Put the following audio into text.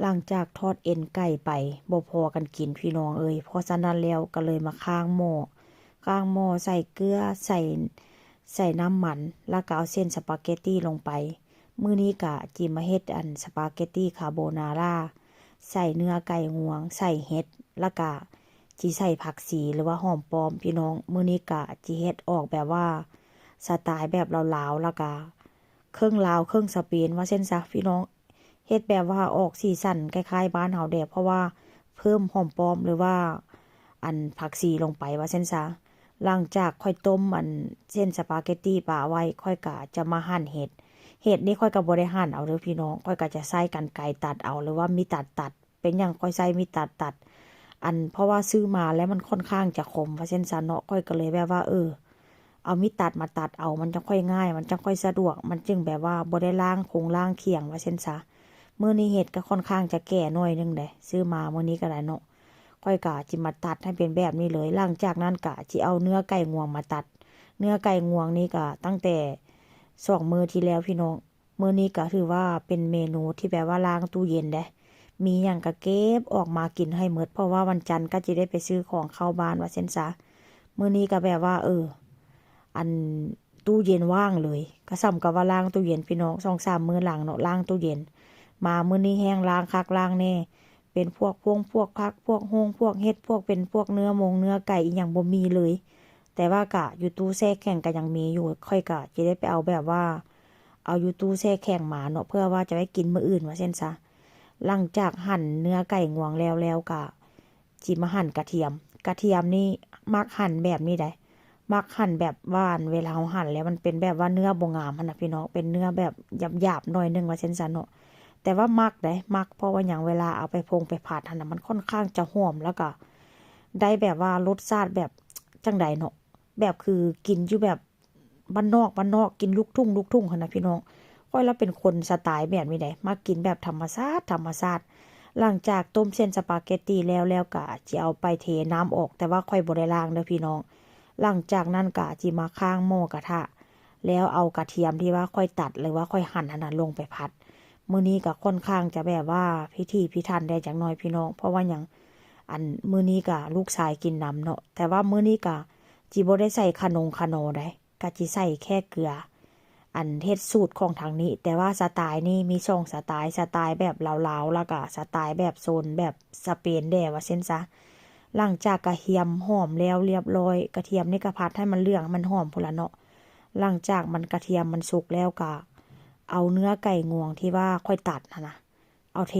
หลังจากทอดเอ็นไก่ไปบ่พอกันกินพี่น้องเอ้ยเพราะฉะนั้นแล้วก็เลยมาข้างหม้อใส่เกลือใส่น้ำมันแล้วก็เอาเส้นสปาเกตตี้ลงไปมื้อนี้ก็จิมาเฮ็ดสปาเกตตี้คาโบนาร่าใส่เนื้อไก่งวงใส่เห็ดแล้วก็จิใส่ผักชีหรือว่าหอมปอมพี่น้องมื้อนี้ก็จิเฮ็ดออกแบบว่าสไตล์แบบลาวๆแล้วก็ครึ่งลาวครึ่งสเปนว่าเส้นซะพี่น้องเฮ็ดแบบว่าออกสีสันคล้ายๆบ้านเฮาแดเพราะว่าเพิ่มหอมปอมหรือว่าผักชีลงไปว่าเส้นซะหลังจากค่อยต้มเส้นสปาเกตตี้ปลาไว้ค่อยก็จะมาหั่นเห็ดนี่ค่อยก็บ่ได้หั่นเอาเด้อพี่น้องค่อยก็จะใช้กรรไกรตัดเอาหรือว่ามีตัดเป็นหยังค่อยใช้มีตัดเพราะว่าซื้อมาแล้วมันค่อนข้างจะคมว่าเส้นซะเนาะค่อยก็เลยแบบว่าเอามีดตัดมาตัดเอามันจะค่อยง่ายมันจะค่อยสะดวกมันจึงแบบว่าบ่ได้ล้างเคียงว่าเส้นซะมื้อนี้เห็ดก็ค่อนข้างจะแก่หน่อยนึงเด้ซื้อมามื้อนี้ก็ได้เนาะค่อยกะจิมาตัดให้เป็นแบบนี้เลยหลังจากนั้นกะจิเอาเนื้อไก่งวงมาตัดเนื้อไก่งวงนี่ก็ตั้งแต่2 มื้อที่แล้วพี่น้องมื้อนี้ก็ถือว่าเป็นเมนูที่แบบว่าล้างตู้เย็นเด้มีหยังก็เก็บออกมากินให้หมดเพราะว่าวันจันทร์ก็จะได้ไปซื้อของเข้าบ้านว่าเส้นซะมื้อนี้ก็แบบว่าตู้เย็นว่างเลยก็ซ้ำกับว่าล้างตู้เย็นพี่น้อง2-3 มื้อหลังเนาะล้างตู้เย็นมามื้อนี้แห้งล้างคักล้างแน่เป็นพวกผักพวกโฮงพวกเห็ดพวกเป็นพวกเนื้อไก่อีหยังบ่มีเลยแต่ว่ากะอยู่ตู้แช่แข็งก็ยังมีอยู่ค่อยกะจะได้ไปเอาแบบว่าเอาอยู่ตู้แช่แข็งมาเนาะเพื่อว่าจะไว้กินมื้ออื่นว่าเช่นซะหลังจากหั่นเนื้อไก่งวงแล้วกะจิมาหั่นกระเทียมนี่มักหั่นแบบนี้ได้มักหั่นแบบว่านเวลาเราหั่นแล้วมันเป็นแบบว่าเนื้อบ่งามหั่นน่ะพี่น้องเป็นเนื้อแบบหยาบๆหน่อยนึงว่าเช่นซะเนาะแต่ว่ามักเพราะว่าหยังเวลาเอาไปไปผัดหั่นน่ะมันค่อนข้างจะหอมแล้วก็ได้แบบว่ารสชาติแบบจังใดเนาะแบบคือกินอยู่แบบบ้านนอกกินลูกทุ่งหั่นน่ะพี่น้องค่อยเราเป็นคนสไตล์แบบนี้ได้มักกินแบบธรรมชาติหลังจากต้มเส้นสปาเกตตีแล้วก็จะเอาไปเทน้ำออกแต่ว่าค่อยบ่ได้ล้างเด้อพี่น้องหลังจากนั้นก็จิมาข้างหม้อกระทะแล้วเอากระเทียมที่ว่าค่อยตัดหรือว่าค่อยหั่นอันนั้นลงไปผัดมื้อนี้ก็ค่อนข้างจะแบบว่าพิถีพิถันได้จักหน่อยพี่น้องเพราะว่าหยังมื้อนี้ก็ลูกชายกินน้ำเนาะแต่ว่ามื้อนี้ก็จิบ่ได้ใส่ขนอได้ก็จิใส่แค่เกลือเฮ็ดสูตรของทางนี้แต่ว่าสไตล์นี่มี2สไตล์แบบลาวๆแล้วก็สไตล์แบบโซนแบบสเปนแด่ว่าเช่นซะหลังจากกระเทียมหอมแล้วเรียบร้อยกระเทียมนี่ก็ผัดให้มันเหลืองมันหอมพุ่นละเนาะหลังจากมันกระเทียมมันสุกแล้วก็เอาเนื้อไก่งวงที่ว่าค่อยตัดนะเอาเท